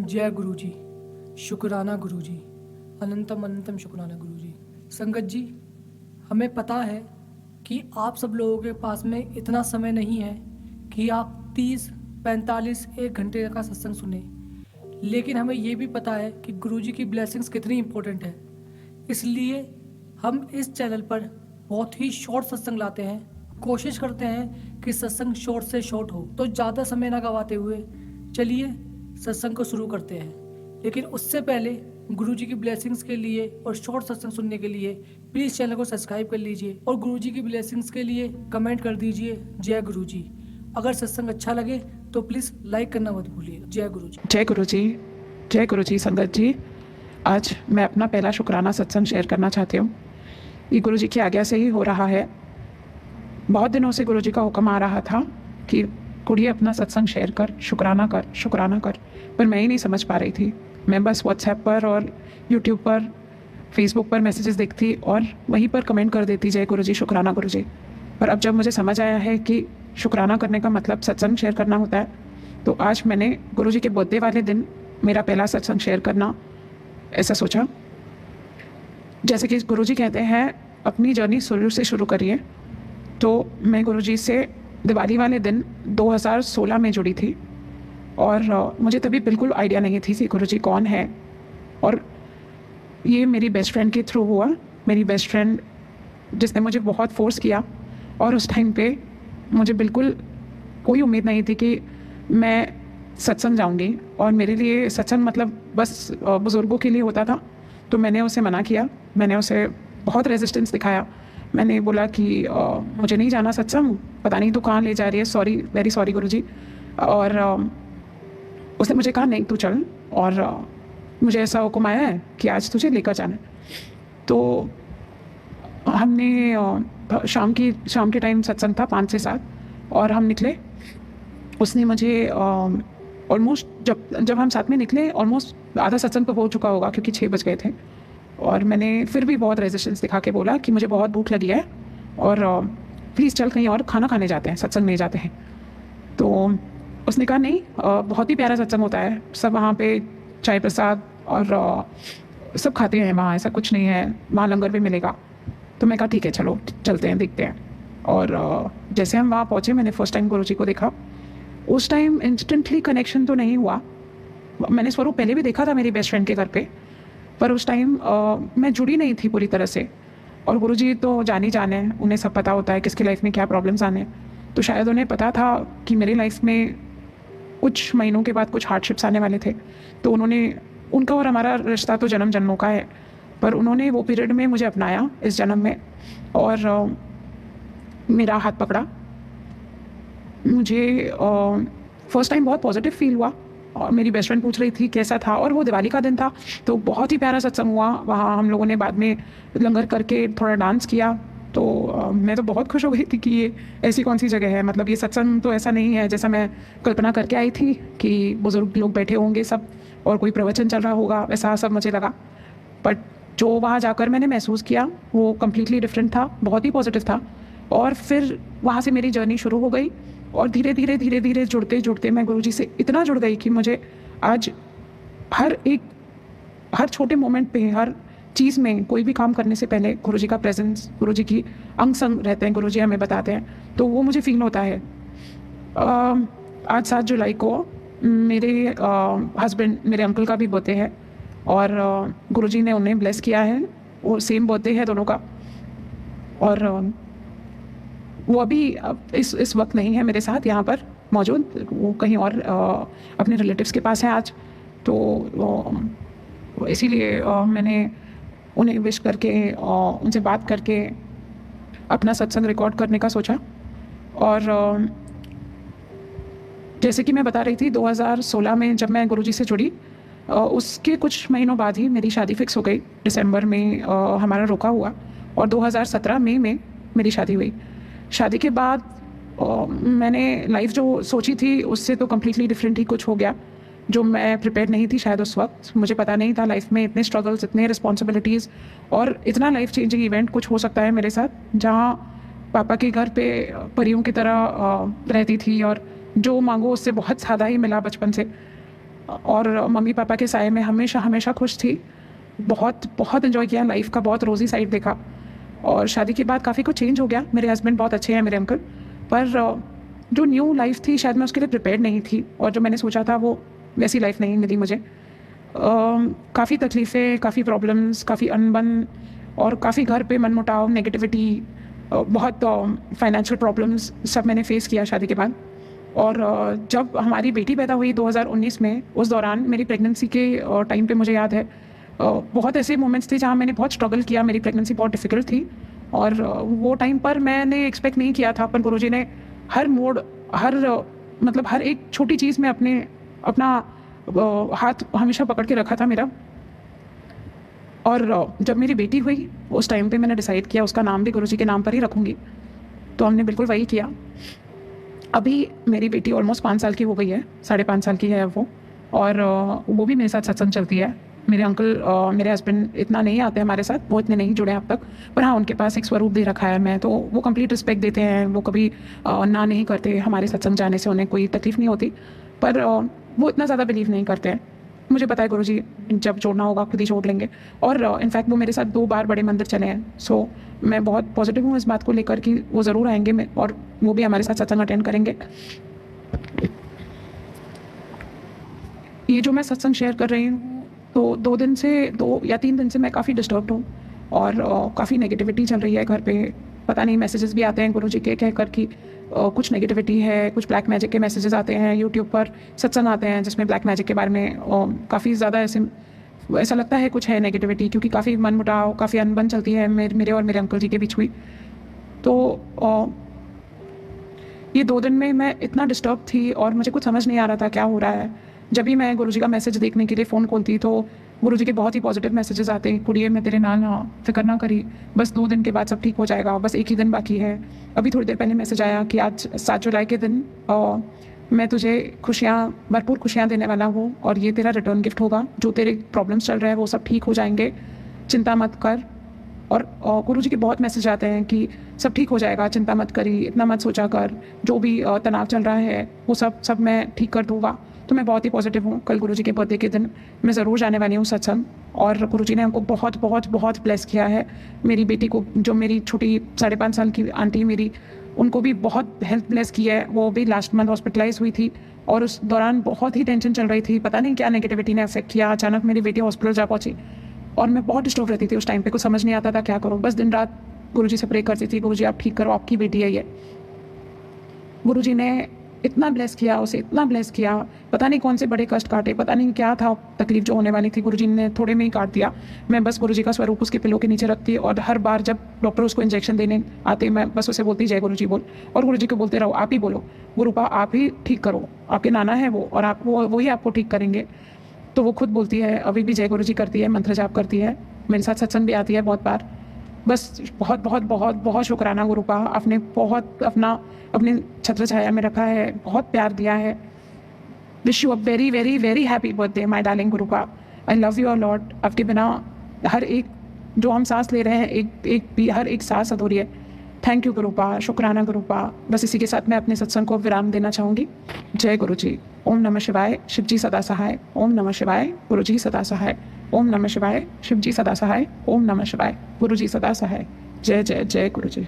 जय गुरु जी, शुक्राना गुरु जी, अनंतम अनंतम शुक्राना गुरु जी। संगत जी, हमें पता है कि आप सब लोगों के पास में इतना समय नहीं है कि आप 30, 45, 1 घंटे का सत्संग सुने, लेकिन हमें ये भी पता है कि गुरु जी की ब्लेसिंग्स कितनी इम्पोर्टेंट है। इसलिए हम इस चैनल पर बहुत ही शॉर्ट सत्संग लाते हैं। कोशिश करते हैं कि सत्संग शॉर्ट से शॉर्ट हो। तो ज़्यादा समय ना गवाते हुए चलिए सत्संग को शुरू करते हैं। लेकिन उससे पहले गुरु जी की ब्लेसिंग्स के लिए और शॉर्ट सत्संग सुनने के लिए प्लीज़ चैनल को सब्सक्राइब कर लीजिए और गुरु जी की ब्लेसिंग्स के लिए कमेंट कर दीजिए जय गुरु जी। अगर सत्संग अच्छा लगे तो प्लीज़ लाइक करना मत भूलिएगा। जय गुरु जी। जय गुरु जी, जय गुरु जी। संगत जी, आज मैं अपना पहला शुक्राना सत्संग शेयर करना चाहती हूँ। ये गुरु जी की आज्ञा से ही हो रहा है। बहुत दिनों से गुरु जी का हुक्म आ रहा था कि कुड़िए अपना सत्संग शेयर कर, शुक्राना कर, शुक्राना कर, पर मैं ही नहीं समझ पा रही थी। मैं बस व्हाट्सएप पर और यूट्यूब पर, फेसबुक पर मैसेजेस देखती और वहीं पर कमेंट कर देती जय गुरु जी, शुक्राना गुरु जी। पर अब जब मुझे समझ आया है कि शुक्राना करने का मतलब सत्संग शेयर करना होता है, तो आज मैंने गुरु जी के बर्थडे वाले दिन मेरा पहला सत्संग शेयर करना ऐसा सोचा। जैसे कि गुरु जी कहते हैं अपनी जर्नी शुरू से शुरू करिए, तो मैं गुरु जी से दिवाली वाले दिन 2016 में जुड़ी थी और मुझे तभी बिल्कुल आइडिया नहीं थी कि गुरु जी कौन है। और ये मेरी बेस्ट फ्रेंड के थ्रू हुआ। मेरी बेस्ट फ्रेंड जिसने मुझे बहुत फोर्स किया, और उस टाइम पे मुझे बिल्कुल कोई उम्मीद नहीं थी कि मैं सत्संग जाऊंगी, और मेरे लिए सत्संग मतलब बस बुज़ुर्गों के लिए होता था। तो मैंने उसे मना किया, मैंने उसे बहुत रेजिस्टेंस दिखाया। मैंने बोला कि मुझे नहीं जाना सत्संग, पता नहीं तू कहाँ ले जा रही है, सॉरी, वेरी सॉरी गुरु जी। और उसने मुझे कहा नहीं तू चल, और मुझे ऐसा हुक्म आया है कि आज तुझे लेकर जाना है। तो हमने शाम के टाइम सत्संग था 5 से 7, और हम निकले। उसने मुझे ऑलमोस्ट जब हम साथ में निकले, ऑलमोस्ट आधा सत्संग तो हो चुका होगा क्योंकि 6 बज गए थे। और मैंने फिर भी बहुत रेजिस्टेंस दिखा के बोला कि मुझे बहुत भूख लगी है और प्लीज़ चल कहीं और खाना खाने जाते हैं, सत्संग नहीं जाते हैं। तो उसने कहा नहीं, बहुत ही प्यारा सत्संग होता है, सब वहाँ पे चाय प्रसाद और सब खाते हैं वहाँ, ऐसा कुछ नहीं है, वहाँ लंगर भी मिलेगा। तो मैं कहा ठीक है चलो चलते हैं, देखते हैं। और जैसे हम वहाँ पहुँचे, मैंने फर्स्ट टाइम गुरु जी को देखा। उस टाइम इंस्टेंटली कनेक्शन तो नहीं हुआ। मैंने स्वरूप पहले भी देखा था मेरी बेस्ट फ्रेंड के घर पे, पर उस टाइम मैं जुड़ी नहीं थी पूरी तरह से। और गुरु जी तो जान ही जाने हैं, उन्हें सब पता होता है किसकी लाइफ में क्या प्रॉब्लम्स आने हैं। तो शायद उन्हें पता था कि मेरी लाइफ में कुछ महीनों के बाद कुछ हार्डशिप्स आने वाले थे। तो उनका और हमारा रिश्ता तो जन्म जन्मों का है, पर उन्होंने वो पीरियड में मुझे अपनाया इस जन्म में, और मेरा हाथ पकड़ा। मुझे फर्स्ट टाइम बहुत पॉजिटिव फील हुआ, और मेरी बेस्ट फ्रेंड पूछ रही थी कैसा था, और वो दिवाली का दिन था तो बहुत ही प्यारा सत्संग हुआ। वहाँ हम लोगों ने बाद में लंगर करके थोड़ा डांस किया। तो मैं तो बहुत खुश हो गई थी कि ये ऐसी कौन सी जगह है, मतलब ये सत्संग तो ऐसा नहीं है जैसा मैं कल्पना करके आई थी कि बुज़ुर्ग लोग बैठे होंगे सब और कोई प्रवचन चल रहा होगा, वैसा सब मुझे लगा। बट जो वहाँ जाकर मैंने महसूस किया वो कम्प्लीटली डिफरेंट था, बहुत ही पॉजिटिव था। और फिर वहाँ से मेरी जर्नी शुरू हो गई, और धीरे धीरे जुड़ते जुड़ते मैं गुरुजी से इतना जुड़ गई कि मुझे आज हर छोटे मोमेंट पे, हर चीज़ में, कोई भी काम करने से पहले गुरुजी का प्रेजेंस, गुरुजी की अंग संग रहते हैं, गुरुजी हमें बताते हैं, तो वो मुझे फील होता है। आज 7 जुलाई को मेरे हस्बैंड, मेरे अंकल का भी बर्थडे है, और गुरुजी ने उन्हें ब्लेस किया है, वो सेम बर्थडे है दोनों का। और वो अभी इस वक्त नहीं है मेरे साथ यहाँ पर मौजूद, वो कहीं और अपने रिलेटिव्स के पास है आज। तो इसीलिए मैंने उन्हें विश करके उनसे बात करके अपना सत्संग रिकॉर्ड करने का सोचा। और जैसे कि मैं बता रही थी, 2016 में जब मैं गुरुजी से जुड़ी, उसके कुछ महीनों बाद ही मेरी शादी फिक्स हो गई। दिसंबर में हमारा रोका हुआ, और 2017 मई में मेरी शादी हुई। शादी के बाद मैंने लाइफ जो सोची थी उससे तो कम्प्लीटली डिफरेंट ही कुछ हो गया, जो मैं प्रिपेयर नहीं थी शायद उस वक्त। मुझे पता नहीं था लाइफ में इतने स्ट्रगल्स, इतने रिस्पॉन्सिबिलिटीज़ और इतना लाइफ चेंजिंग इवेंट कुछ हो सकता है मेरे साथ, जहाँ पापा के घर पे परियों की तरह रहती थी, और जो मांगो उससे बहुत ज़्यादा ही मिला बचपन से। और मम्मी पापा के साए में हमेशा हमेशा खुश थी। बहुत बहुत इन्जॉय किया लाइफ का, बहुत रोज़ी साइड देखा। और शादी के बाद काफ़ी कुछ चेंज हो गया। मेरे हस्बैंड बहुत अच्छे हैं, मेरे अंकल, पर जो न्यू लाइफ थी शायद मैं उसके लिए प्रिपेयर्ड नहीं थी, और जो मैंने सोचा था वो वैसी लाइफ नहीं मिली मुझे। काफ़ी तकलीफ़ें, काफ़ी प्रॉब्लम्स, काफ़ी अनबन, और काफ़ी घर पे मनमुटाव, नेगेटिविटी, बहुत फाइनेंशियल प्रॉब्लम्स सब मैंने फेस किया शादी के बाद। और जब हमारी बेटी पैदा हुई 2019 में, उस दौरान मेरी प्रेगनेंसी के टाइम पे मुझे याद है बहुत ऐसे मोमेंट्स थे जहाँ मैंने बहुत स्ट्रगल किया। मेरी प्रेगनेंसी बहुत डिफ़िकल्ट थी, और वो टाइम पर मैंने एक्सपेक्ट नहीं किया था, पर गुरुजी ने हर मोड़, मतलब हर एक छोटी चीज़ में अपना हाथ हमेशा पकड़ के रखा था मेरा। और जब मेरी बेटी हुई उस टाइम पे मैंने डिसाइड किया उसका नाम भी गुरुजी के नाम पर ही रखूँगी, तो हमने बिल्कुल वही किया। अभी मेरी बेटी ऑलमोस्ट 5 साल की हो गई है, 5.5 साल की है वो, और वो भी मेरे साथ सत्संग चलती है। मेरे अंकल, मेरे हस्बैंड इतना नहीं आते हमारे साथ, वो इतने नहीं जुड़े हैं अब तक, पर हाँ उनके पास एक स्वरूप दे रखा है मैं, तो वो कंप्लीट रिस्पेक्ट देते हैं। वो कभी ना नहीं करते, हमारे सत्संग जाने से उन्हें कोई तकलीफ़ नहीं होती, पर वो इतना ज़्यादा बिलीव नहीं करते हैं। मुझे पता है गुरुजी जब जोड़ना होगा खुद ही जोड़ लेंगे, और इनफैक्ट वो मेरे साथ 2 बार बड़े मंदिर चले हैं। सो मैं बहुत पॉजिटिव हूँ इस बात को लेकर कि वो ज़रूर आएंगे, और वो भी हमारे साथ सत्संग अटेंड करेंगे। ये जो मैं सत्संग शेयर कर रही हूँ, तो 2 या 3 दिन से मैं काफ़ी डिस्टर्ब्ड हूँ, और काफ़ी नेगेटिविटी चल रही है घर पे। पता नहीं, मैसेजेस भी आते हैं गुरुजी के कह कर कि कुछ नेगेटिविटी है, कुछ ब्लैक मैजिक के मैसेजेस आते हैं। यूट्यूब पर सत्संग आते हैं जिसमें ब्लैक मैजिक के बारे में काफ़ी ज़्यादा ऐसा लगता है कुछ है नेगेटिविटी, क्योंकि काफ़ी मनमुटाव, काफ़ी अनबन चलती है मेरे और मेरे अंकल जी के बीच हुई। तो ये 2 दिन में मैं इतना डिस्टर्ब थी, और मुझे कुछ समझ नहीं आ रहा था क्या हो रहा है। जब भी मैं गुरुजी का मैसेज देखने के लिए फ़ोन खोलती, तो गुरुजी के बहुत ही पॉजिटिव मैसेजेस आते हैं। कुड़िए मैं तेरे नाल हाँ, फिक्र ना करी, बस 2 दिन के बाद सब ठीक हो जाएगा, बस 1 ही दिन बाकी है। अभी थोड़ी देर पहले मैसेज आया कि आज 7 जुलाई के दिन मैं तुझे भरपूर खुशियाँ देने वाला हूँ, और ये तेरा रिटर्न गिफ्ट होगा। जो तेरे प्रॉब्लम्स चल रहे हैं वो सब ठीक हो जाएंगे, चिंता मत कर। और गुरुजी के बहुत मैसेज आते हैं कि सब ठीक हो जाएगा, चिंता मत करी, इतना मत सोचा कर, जो भी तनाव चल रहा है वो सब मैं ठीक कर दूँगा। तो मैं बहुत ही पॉजिटिव हूँ। कल गुरुजी के बर्थडे के दिन मैं ज़रूर जाने वाली हूँ सत्संग, और गुरुजी ने हमको बहुत बहुत बहुत ब्लेस किया है। मेरी बेटी को, जो मेरी छोटी 5.5 साल की आंटी मेरी, उनको भी बहुत हेल्थ ब्लेस की है। वो भी लास्ट मंथ हॉस्पिटलाइज हुई थी, और उस दौरान बहुत ही टेंशन चल रही थी। पता नहीं क्या नेगेटिविटी ने अफेक्ट किया, अचानक मेरी बेटी हॉस्पिटल जा पहुँची, और मैं बहुत डिस्टर्ब रहती थी उस टाइम पे। कुछ समझ नहीं आता था क्या करूँ, बस दिन रात गुरुजी से प्रे करती थी, गुरुजी आप ठीक करो, आपकी बेटी है ये। गुरुजी ने इतना ब्लेस किया उसे, इतना ब्लेस किया, पता नहीं कौन से बड़े कष्ट काटे, पता नहीं क्या था तकलीफ जो होने वाली थी, गुरुजी ने थोड़े में ही काट दिया। मैं बस गुरुजी का स्वरूप उसके पिलो के नीचे रखती, और हर बार जब डॉक्टर उसको इंजेक्शन देने आते, मैं बस उसे बोलती जय गुरुजी बोल, और गुरुजी को बोलते रहो, आप ही बोलो, गुरुपा आप ही ठीक करो, आपके नाना है वो, और आप वो ही आपको ठीक करेंगे। तो वो खुद बोलती है, अभी भी जय गुरुजी करती है, मंत्र जाप करती है, मेरे साथ सत्संग भी आती है बहुत बार। बस बहुत बहुत बहुत बहुत शुक्राना गुरुपा, आपने बहुत अपने छत्र छाया में रखा है, बहुत प्यार दिया है। Wish you a very very very happy birthday my darling गुरुपा। I love you a lot. आपके बिना हर एक जो हम सांस ले रहे हैं, हर एक सांस अधूरी है। थैंक यू गुरुपा, शुक्राना गुरुपा। बस इसी के साथ मैं अपने सत्संग को विराम देना चाहूँगी। जय गुरु जी। ओम नमः शिवाय, शिव जी सदा सहाय। ओम नमः शिवाय, गुरु जी सदा सहाय। ओम नमः शिवाय, शिव जी सदा सहाय। ओम नमः शिवाय, गुरु जी सदा सहाय। जय जय जय गुरु जी।